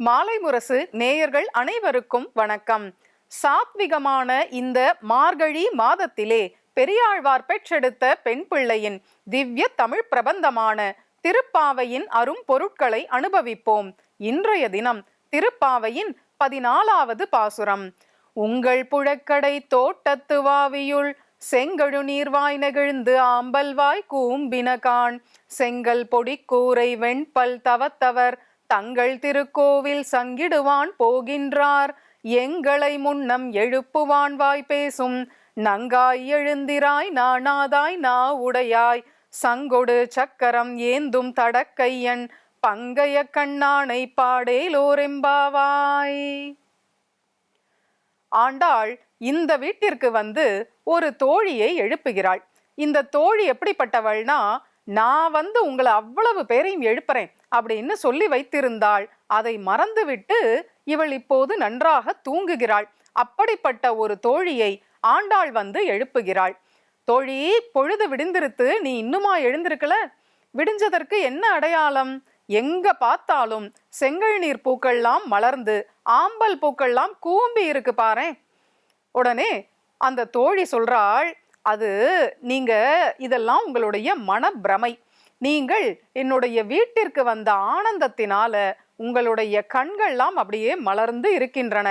மாலை முரசு நேயர்கள் அனைவருக்கும் வணக்கம். சாத்விகமான இந்த மார்கழி மாதத்திலே பெரியாழ்வார் பெற்றெடுத்த பெண் பிள்ளையின் திவ்ய தமிழ் பிரபந்தமான திருப்பாவையின் அரும் பொருட்களை அனுபவிப்போம். இன்றைய தினம் திருப்பாவையின் 14வது பாசுரம். உங்கள் புழக்கடை தோட்டத்து வாவியுள் செங்கழு நீர்வாய் நெகிழ்ந்து ஆம்பல்வாய் கூம்பினகான் செங்கல் பொடிக்கூரை வெண்பல் தவத்தவர் தங்கள் திருக்கோவில் சங்கிடுவான் போகின்றார் எங்களை முன்னம் எழுப்புவான் வாய் பேசும் நங்காய் எழுந்திராய் நாணாதாய் நா உடையாய் சங்கொடு சக்கரம் ஏந்தும் தடக்கையன் பங்கைய கண்ணானை பாடேலோரெம்பாவாய். ஆண்டாள் இந்த வீட்டிற்கு வந்து ஒரு தோழியை எழுப்புகிறாள். இந்த தோழி எப்படிப்பட்டவள்னா, நான் வந்து உங்களை அவ்வளவு பேரையும் எழுப்புறேன் அப்படின்னு சொல்லி வைத்திருந்தாள். அதை மறந்துவிட்டு இவள் இப்போது நன்றாக தூங்குகிறாள். அப்படிப்பட்ட ஒரு தோழியை ஆண்டாள் வந்து எழுப்புகிறாள். தோழி, பொழுது விடிந்திருத்து, நீ இன்னுமா எழுந்திருக்கல? விடிஞ்சதற்கு என்ன அடையாளம்? எங்க பார்த்தாலும் செங்கல் நீர் பூக்கள்லாம் மலர்ந்து ஆம்பல் பூக்கள்லாம் கூம்பி இருக்கு பாரேன். உடனே அந்த தோழி சொல்றாள், அது நீங்க இதெல்லாம் உங்களுடைய மனப்பிரமை. நீங்கள் என்னுடைய வீட்டிற்கு வந்த ஆனந்தத்தினால உங்களுடைய கண்கள்லாம் அப்படியே மலர்ந்து இருக்கின்றன.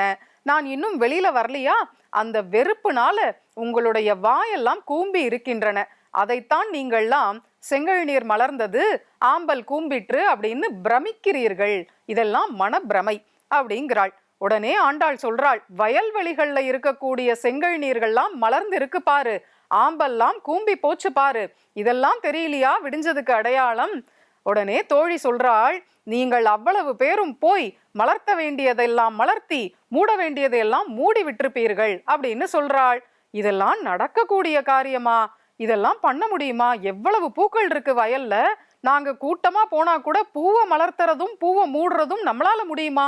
நான் இன்னும் வெளியில வரலையா? அந்த வெறுப்புனால உங்களுடைய வாயெல்லாம் கூம்பி இருக்கின்றன. அதைத்தான் நீங்கள்லாம் செங்கல் நீர் மலர்ந்தது, ஆம்பல் கூம்பிற்று அப்படின்னு பிரமிக்கிறீர்கள். இதெல்லாம் மனப்பிரமை அப்படிங்கிறாள். உடனே ஆண்டாள் சொல்றாள், வயல்வெளிகள்ல இருக்கக்கூடிய செங்கல் நீர்கள்லாம் மலர்ந்து இருக்கு பாரு, ஆம்பல்லாம் கூம்பி போச்சு பாரு, இதெல்லாம் தெரியலையா விடிஞ்சதுக்கு அடையாளம்? உடனே தோழி சொல்றாள், நீங்கள் அவ்வளவு பேரும் போய் மலர்த்த வேண்டியதெல்லாம் மலர்த்தி மூட வேண்டியதையெல்லாம் மூடி விட்டிருப்பீர்கள் அப்படின்னு சொல்றாள். இதெல்லாம் நடக்கக்கூடிய காரியமா? இதெல்லாம் பண்ண முடியுமா? எவ்வளவு பூக்கள் இருக்கு வயல்ல. நாங்க கூட்டமா போனா கூட பூவை மலர்த்துறதும் பூவை மூடுறதும் நம்மளால முடியுமா?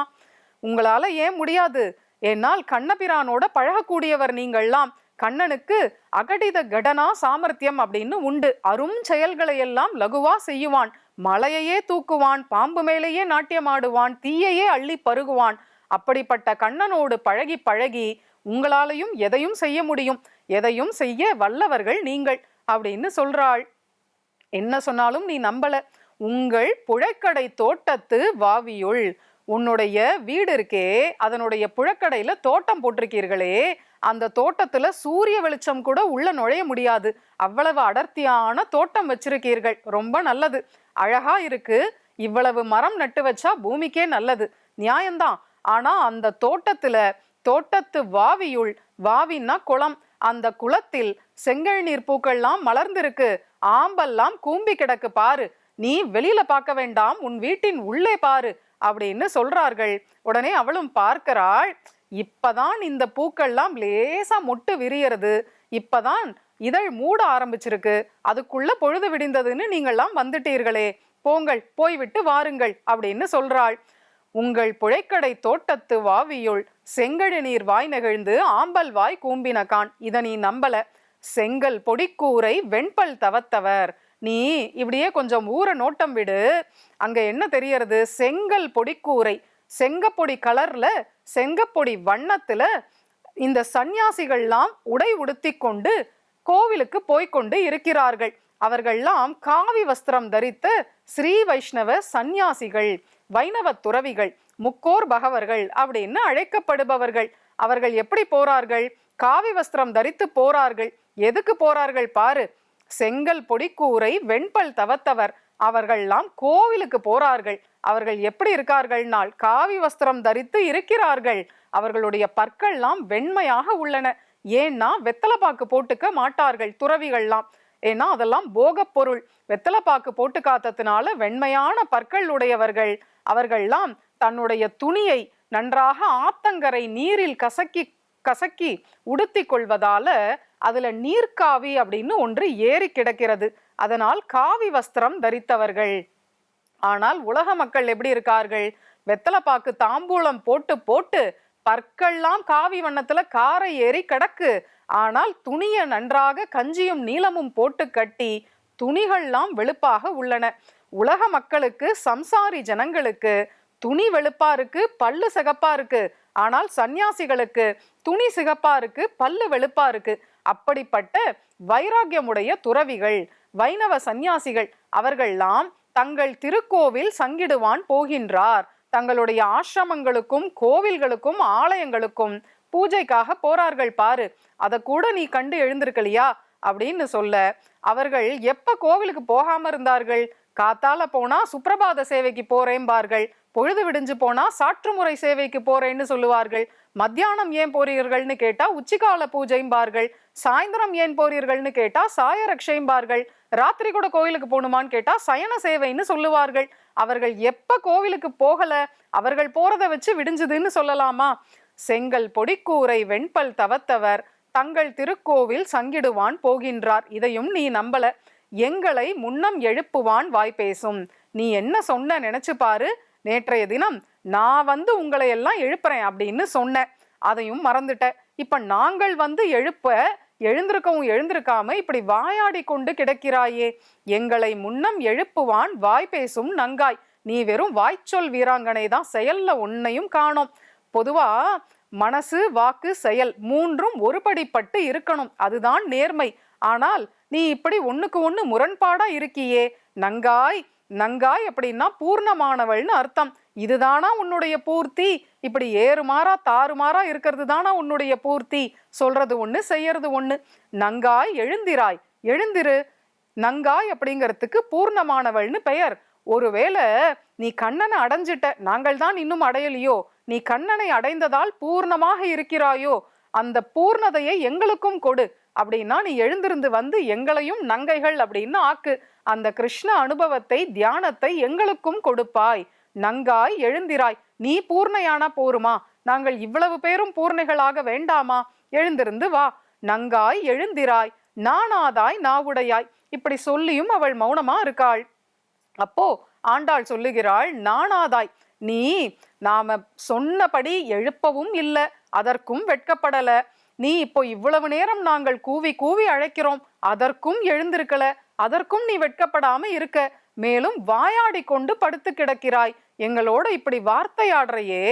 உங்களால ஏன் முடியாது? என்னால் கண்ணபிரானோட பழகக்கூடியவர் நீங்கள்லாம். கண்ணனுக்கு அகடித கடனா சாமர்த்தியம் அப்படின்னு உண்டு. அரும் செயல்களை எல்லாம் லகுவா செய்யுவான். மலையையே தூக்குவான், பாம்பு மேலேயே நாட்டியமாடுவான், தீயையே அள்ளி பருகுவான். அப்படிப்பட்ட கண்ணனோடு பழகி பழகி உங்களாலையும் எதையும் செய்ய முடியும். எதையும் செய்ய வல்லவர்கள் நீங்கள் அப்படின்னு சொல்றாள். என்ன சொன்னாலும் நீ நம்பல. உங்கள் புழக்கடை தோட்டத்து வாவியுள், உன்னுடைய வீடு இருக்கே, அதனுடைய புழக்கடையில தோட்டம் போட்டிருக்கீர்களே, அந்த தோட்டத்துல சூரிய வெளிச்சம் கூட உள்ள நுழைய முடியாது. அவ்வளவு அடர்த்தியான தோட்டம் வச்சிருக்கீர்கள். ரொம்ப நல்லது, அழகா இருக்கு. இவ்வளவு மரம் நட்டு வச்சா பூமிக்கே நல்லது, நியாயம்தான். ஆனா அந்த தோட்டத்து வாவியுள், வாவின்னா குளம், அந்த குளத்தில் செங்கல் நீர் பூக்கள்லாம் மலர்ந்திருக்கு, ஆம்பல்லாம் கூம்பி கிடக்கு பாரு. நீ வெளியில பார்க்க வேண்டாம், உன் வீட்டின் உள்ளே பாரு அப்படின்னு சொல்றார்கள். உடனே அவளும் பார்க்கிறாள். இப்பதான் இந்த பூக்கள்லாம் லேசா மொட்டு விரியறது, இப்பதான் இதழ் மூட ஆரம்பிச்சிருக்கு, அதுக்குள்ள பொழுது விடிந்ததுன்னு நீங்கள்லாம் வந்துட்டீர்களே, போங்கள், போய்விட்டு வாருங்கள் அப்படின்னு சொல்றாள். உங்கள் புழைக்கடை தோட்டத்து வாவியுள் செங்கழு நீர் வாய் நெகிழ்ந்து ஆம்பல் வாய் கூம்பினகான். இத நீ நம்பல. செங்கல் பொடிக்கூரை வெண்பல் தவத்தவர். நீ இப்படியே கொஞ்சம் ஊர நோட்டம் விடு. அங்க என்ன தெரியறது? செங்கல் பொடிக்கூரை, செங்கப்பொடி கலர்ல, செங்கப்பொடி வண்ணத்துல இந்த சந்நியாசிகள்லாம் உடை உடுத்தி கொண்டு கோவிலுக்கு போய்கொண்டு இருக்கிறார்கள். அவர்கள்லாம் காவி வஸ்திரம் தரித்த ஸ்ரீ வைஷ்ணவ சந்நியாசிகள், வைணவ துறவிகள், முக்கோர் பகவர்கள் அப்படின்னு அழைக்கப்படுபவர்கள். அவர்கள் எப்படி போறார்கள்? காவி வஸ்திரம் தரித்து போறார்கள். எதுக்கு போறார்கள் பாரு? செங்கல் பொடிக்கூரை வெண்பல் தவத்தவர். அவர்கள்லாம் கோவிலுக்கு போறார்கள். அவர்கள் எப்படி இருக்கார்கள்னால் காவி வஸ்திரம் தரித்து இருக்கிறார்கள். அவர்களுடைய பற்கள்லாம் வெண்மையாக உள்ளன. ஏன்னா வெத்தலைப்பாக்கு போட்டுக்க மாட்டார்கள் துறவிகள்லாம். ஏன்னா அதெல்லாம் போக பொருள். வெத்தலைப்பாக்கு போட்டு காத்ததுனால வெண்மையான பற்கள் உடையவர்கள். அவர்கள்லாம் தன்னுடைய துணியை நன்றாக ஆத்தங்கரை நீரில் கசக்கி உடுத்தி கொள்வதால அதுல நீர்க்காவி அப்படின்னு ஒன்று ஏறி கிடக்கிறது. அதனால் காவி வஸ்திரம் தரித்தவர்கள். ஆனால் உலக மக்கள் எப்படி இருக்கார்கள்? வெத்தலைப்பாக்கு தாம்பூலம் போட்டு போட்டு பற்கள்லாம் காவி வண்ணத்துல காரை ஏறி கிடக்கு. ஆனால் துணியை நன்றாக கஞ்சியும் நீளமும் போட்டு கட்டி துணிகள்லாம் வெளுப்பாக உள்ளன. உலக மக்களுக்கு, சம்சாரி ஜனங்களுக்கு துணி வெளுப்பா இருக்கு, பல்லு சிகப்பா இருக்கு. ஆனால் சந்நியாசிகளுக்கு துணி சிகப்பா இருக்கு, பல்லு வெளுப்பா இருக்கு. அப்படிப்பட்ட வைராகியமுடைய துறவிகள், வைணவ சந்நியாசிகள், அவர்கள்லாம் தங்கள் திருக்கோவில் சங்கிடுவான் போகின்றார். தங்களுடைய ஆசிரமங்களுக்கும் கோவில்களுக்கும் ஆலயங்களுக்கும் பூஜைக்காக போறார்கள் பாரு, அதை கூட நீ கண்டு எழுந்திருக்கலையா அப்படின்னு சொல்ல, அவர்கள் எப்ப கோவிலுக்கு போகாம இருந்தார்கள்? காத்தால போனா சுப்பிரபாத சேவைக்கு போறேன்பார்கள், பொழுது விடிஞ்சு போனா சாற்றுமுறை சேவைக்கு போறேன்னு சொல்லுவார்கள். மத்தியானம் ஏன் போறீர்கள்னு கேட்டா உச்சிகால பூஜைம்பார்கள். சாயந்தரம் ஏன் போறீர்கள்னு கேட்டா சாயரக்ஷைம்பார்கள். ராத்திரி கூட கோவிலுக்கு போகணுமான்னு கேட்டா சயன சேவைன்னு சொல்லுவார்கள். அவர்கள் எப்ப கோவிலுக்கு போகல, அவர்கள் போறதை வச்சு விடிஞ்சதுன்னு சொல்லலாமா? செங்கல் பொடிக்கூரை வெண்பல் தவத்தவர் தங்கள் திருக்கோவில் சங்கிடுவான் போகின்றார். இதையும் நீ நம்பல. எங்களை முன்னம் எழுப்புவான் வாய் பேசும். நீ என்ன சொன்ன நினைச்சு பாரு. நேற்றைய தினம் நான் வந்து உங்களை எல்லாம் எழுப்புறேன் அப்படின்னு சொன்னேன், அதையும் மறந்துட்ட. இப்ப நாங்கள் வந்து எழுப்ப எழுந்திருக்கவும் எழுந்திருக்காம இப்படி வாயாடி கொண்டு கிடக்கிறாயே. எங்களை முன்னம் எழுப்புவான் வாய் பேசும் நங்காய். நீ வெறும் வாய்ச்சொல் வீராங்கனை தான், செயல்ல ஒன்னையும் காணோம். பொதுவா மனசு வாக்கு செயல் மூன்றும் ஒருபடிப்பட்டு இருக்கணும், அதுதான் நேர்மை. ஆனால் நீ இப்படி ஒண்ணுக்கு ஒண்ணு முரண்பாடா இருக்கியே. நங்காய் நங்காய் அப்படின்னா பூர்ணமானவள்னு அர்த்தம். இதுதானா உன்னுடைய பூர்த்தி? இப்படி ஏறுமாறா தாறுமாறா இருக்கிறது தானா உன்னுடைய பூர்த்தி? சொல்றது ஒண்ணு, செய்யறது ஒண்ணு. நங்காய் எழுந்திராய், எழுந்திரு. நங்காய் அப்படிங்கிறதுக்கு பூர்ணமானவள்னு பெயர். ஒருவேளை நீ கண்ணனை அடைஞ்சிட்ட, நாங்கள் தான் இன்னும் அடையலையோ, நீ கண்ணனை அடைந்ததால் பூர்ணமாக இருக்கிறாயோ, அந்த பூர்ணதையை எங்களுக்கும் கொடு. அப்படின்னா நீ எழுந்திருந்து வந்து எங்களையும் நங்கைகள் அப்படின்னு ஆக்கு. அந்த கிருஷ்ண அனுபவத்தை தியானத்தை எங்களுக்கும் கொடுப்பாய். நங்காய் எழுந்திராய். நீ பூர்ணையானா போருமா? நாங்கள் இவ்வளவு பேரும் பூர்ணைகளாக வேண்டாமா? எழுந்திருந்து வா. நங்காய் எழுந்திராய், நானாதாய் நாவுடையாய். இப்படி சொல்லியும் அவள் மௌனமா இருக்காள். அப்போ ஆண்டாள் சொல்லுகிறாள், நானாதாய், நீ நாம சொன்னபடி எழுப்பவும் இல்லை, அதற்கும் வெட்கப்படல. நீ இப்போ இவ்வளவு நேரம் நாங்கள் கூவி கூவி அழைக்கிறோம், அதற்கும் எழுந்திருக்கல, அதற்கும் நீ வெட்கப்படாம இருக்க. மேலும் வாயாடி கொண்டு படுத்து கிடக்கிறாய். எங்களோட இப்படி வார்த்தையாடுறையே.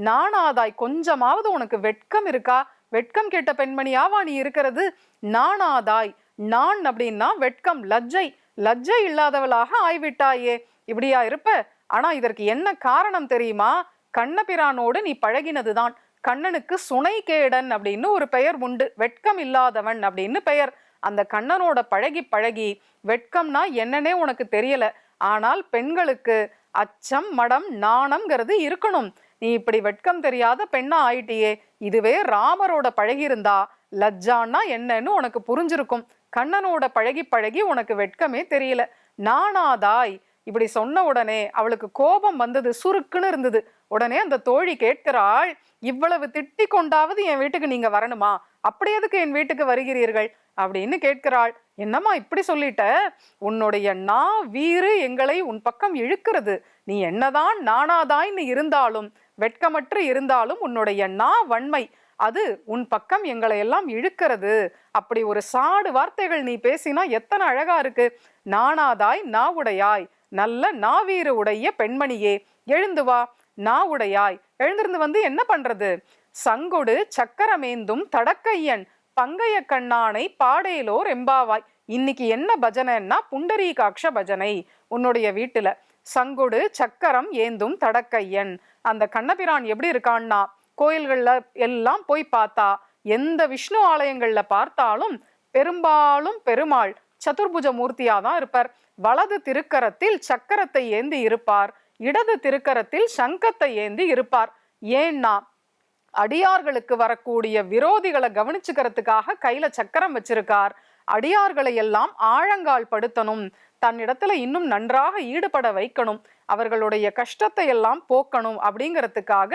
நானாதாய், கொஞ்சமாவது உனக்கு வெட்கம் இருக்கா? வெட்கம் கேட்ட பெண்மணியாவா நீ இருக்கிறது? நானாதாய், நான் அப்படின்னா வெட்கம், லஜ்ஜை. லஜ்ஜை இல்லாதவளாக ஆய்விட்டாயே. இப்படியா இருப்ப? ஆனா இதற்கு என்ன காரணம் தெரியுமா? கண்ணபிரானோடு நீ பழகினதுதான். கண்ணனுக்கு சுனைகேடன் அப்படின்னு ஒரு பெயர் உண்டு, வெட்கம் இல்லாதவன் அப்படின்னு பெயர். அந்த கண்ணனோட பழகி பழகி வெட்கம்னா என்னன்னே உனக்கு தெரியல. ஆனால் பெண்களுக்கு அச்சம் மடம் நாணம்ங்கிறது இருக்கணும். நீ இப்படி வெட்கம் தெரியாத பெண்ணா ஆயிட்டியே. இதுவே ராமரோட பழகியிருந்தா லஜ்ஜான்னா என்னன்னு உனக்கு புரிஞ்சிருக்கும். கண்ணனோட பழகி பழகி உனக்கு வெட்கமே தெரியல. நானாதாய் இப்படி சொன்ன உடனே அவளுக்கு கோபம் வந்தது, சுருக்குன்னு இருந்தது. உடனே அந்த தோழி கேட்கிறாள், இவ்வளவு திட்டி கொண்டாவது என் வீட்டுக்கு நீங்க வரணுமா? அப்படி எதுக்கு என் வீட்டுக்கு வருகிறீர்கள் அப்படின்னு கேட்கிறாள். என்னம்மா இப்படி சொல்லிட்ட? உன்னுடைய நா வீறு எங்களை உன் பக்கம் இழுக்கிறது. நீ என்னதான் நானாதாய்ன்னு இருந்தாலும், வெட்கமற்று இருந்தாலும் உன்னுடைய நா வன்மை அது உன் பக்கம் எங்களை எல்லாம் இழுக்கிறது. அப்படி ஒரு சாடு வார்த்தைகள் நீ பேசினா எத்தனை அழகா இருக்கு. நானாதாய் நாவுடையாய், நல்ல நாவீறு உடைய பெண்மணியே, எழுந்து வா. நாவுடையாய், எழுந்திருந்து வந்து என்ன பண்றது? சங்கொடு சக்கரமேந்தும் தடக்கையன் பங்கைய கண்ணானை பாடேலோர் எம்பாவாய். இன்னைக்கு என்ன பஜனைன்னா புண்டரீகாட்ச பஜனை உன்னுடைய வீட்டுல. சங்கொடு சக்கரம் ஏந்தும் தடக்கையன். அந்த கண்ணபிரான் எப்படி இருக்கான்னா, கோயில்கள்ல எல்லாம் போய் பார்த்தா, எந்த விஷ்ணு ஆலயங்கள்ல பார்த்தாலும் பெரும்பாலும் பெருமாள் சதுர்புஜ மூர்த்தியாதான் இருப்பார். வலது திருக்கரத்தில் சக்கரத்தை ஏந்தி இருப்பார், இடது திருக்கரத்தில் சங்கத்தை ஏந்தி இருப்பார். ஏன்னா அடியார்களுக்கு வரக்கூடிய விரோதிகளை கவனிச்சுக்கிறதுக்காக கையில சக்கரம் வச்சிருக்கார். அடியார்களை எல்லாம் ஆழங்கால் படுத்தணும், தன்னிடத்துல இன்னும் நன்றாக ஈடுபட வைக்கணும், அவர்களுடைய கஷ்டத்தை எல்லாம் போக்கணும் அப்படிங்கிறதுக்காக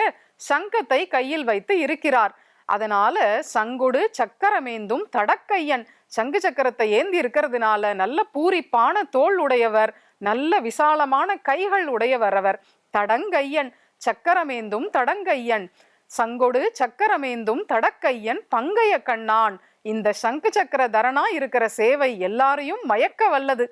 சங்கத்தை கையில் வைத்து இருக்கிறார். அதனால சங்குடு சக்கரமேந்தும் தடக்கையன், சங்கு சக்கரத்தை ஏந்தி இருக்கிறதுனால நல்ல பூரிப்பான தோல் உடையவர், நல்ல விசாலமான கைகள் உடையவர் அவர். தடங்கையன், சக்கரமேந்தும் தடங்கையன், சங்கொடு சக்கரமேந்தும் தடக்கையன் பங்கைய கண்ணான். இந்த சங்கு சக்கர தரனா இருக்கிற சேவை எல்லாரையும் மயக்க வல்லது.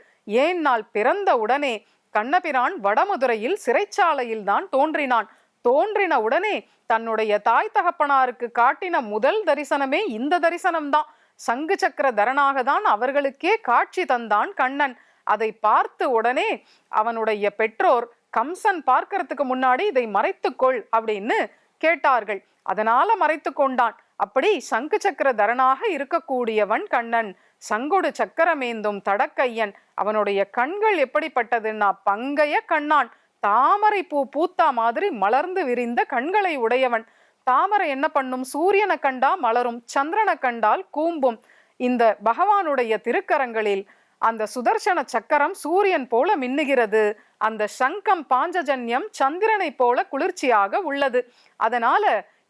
ஏன்னால் பிறந்த உடனே கண்ணபிரான் வடமதுரையில் சிறைச்சாலையில் தான் தோன்றினான். தோன்றின உடனே தன்னுடைய தாய் தகப்பனாருக்கு காட்டின முதல் தரிசனமே இந்த தரிசனம்தான். சங்கு சக்கர தரனாக தான் அவர்களுக்கே காட்சி தந்தான் கண்ணன். அதை பார்த்து உடனே அவனுடைய பெற்றோர் கம்சன் பார்க்கறதுக்கு முன்னாடி இதை மறைத்துக்கொள் அப்படின்னு கேட்டார்கள். அதனால மறைத்து கொண்டான். அப்படி சங்கு சக்கர தரனாக இருக்கக்கூடியவன் கண்ணன். சங்கொடு சக்கரமேந்தும் தடக்கையன். அவனுடைய கண்கள் எப்படிப்பட்டதுன்னா பங்கைய கண்ணான். தாமரை பூ பூத்தா மாதிரி மலர்ந்து விரிந்த கண்களை உடையவன். தாமரை என்ன பண்ணும்? சூரியனை கண்டா மலரும், சந்திரனை கண்டால் கூம்பும். இந்த பகவானுடைய திருக்கரங்களில் அந்த சுதர்சன சக்கரம் சூரியன் போல மின்னுகிறது. அந்த சங்கம் பாஞ்சஜன்யம் சந்திரனை போல குளிர்ச்சியாக உள்ளது. அதனால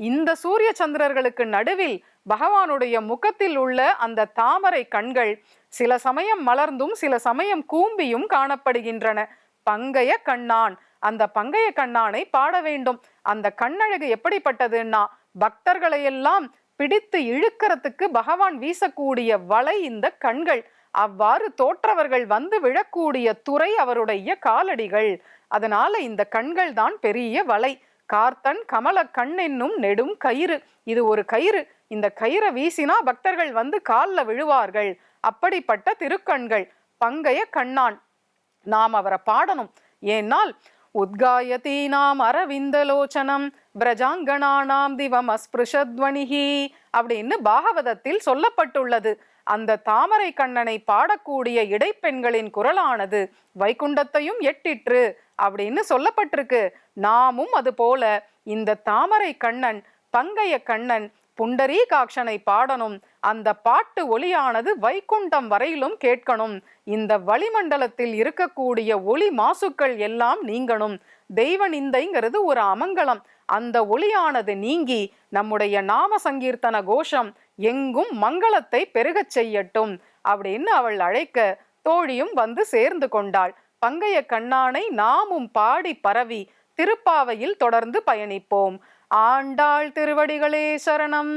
இந்த சூரிய சந்திரர்களுக்கு நடுவில் பகவானுடைய முகத்தில் உள்ள அந்த தாமரை கண்கள் சில சமயம் மலர்ந்தும் சில சமயம் கூம்பியும் காணப்படுகின்றன. பங்கைய கண்ணான். அந்த பங்கைய கண்ணானை பாட வேண்டும். அந்த கண்ணழகு எப்படிப்பட்டதுன்னா பக்தர்களை எல்லாம் பிடித்து இழுக்கிறதுக்கு பகவான் வீசக்கூடிய வலை இந்த கண்கள். அவ்வாறு தோற்றவர்கள் வந்து விழக்கூடிய துறை அவருடைய காலடிகள். அதனால இந்த கண்கள் தான் பெரிய வலை. கார்த்தன் கமல கண் என்னும் நெடும் கயிறு. இது ஒரு கயிறு. இந்த கயிறை வீசினா பக்தர்கள் வந்து காலில் விழுவார்கள். அப்படிப்பட்ட திருக்கண்கள் பங்கைய கண்ணான். நாம் அவரை பாடணும். ஏன்னால் உத்காயதீனாம் அரவிந்தலோச்சனம் பிரஜாங்கணானாம் திவம் அஸ்பிருஷத்வனிஹி அப்படின்னு பாகவதத்தில் சொல்லப்பட்டுள்ளது. அந்த தாமரை கண்ணனை பாடக்கூடிய இடைப்பெண்களின் குரலானது வைகுண்டத்தையும் எட்டிற்று அப்படின்னு சொல்லப்பட்டிருக்கு. நாமும் அது போல இந்த தாமரை கண்ணன் பங்கைய கண்ணன் புண்டரீகாட்சனை பாடணும். அந்த பாட்டு ஒலியானது வைகுண்டம் வரையிலும் கேட்கணும். இந்த வளிமண்டலத்தில் இருக்கக்கூடிய ஒளி மாசுக்கள் எல்லாம் நீங்கணும். தெய்வ நிந்தைங்கிறது ஒரு அமங்கலம். அந்த ஒளியானது நீங்கி நம்முடைய நாம சங்கீர்த்தன கோஷம் எங்கும் மங்களத்தை பெருகச் செய்யட்டும் அப்படின்னு அவள் அழைக்க தோழியும் வந்து சேர்ந்து கொண்டாள். பங்கைய கண்ணானை நாமும் பாடி பரவி திருப்பாவையில் தொடர்ந்து பயணிப்போம். ஆண்டாள் திருவடிகளே சரணம்.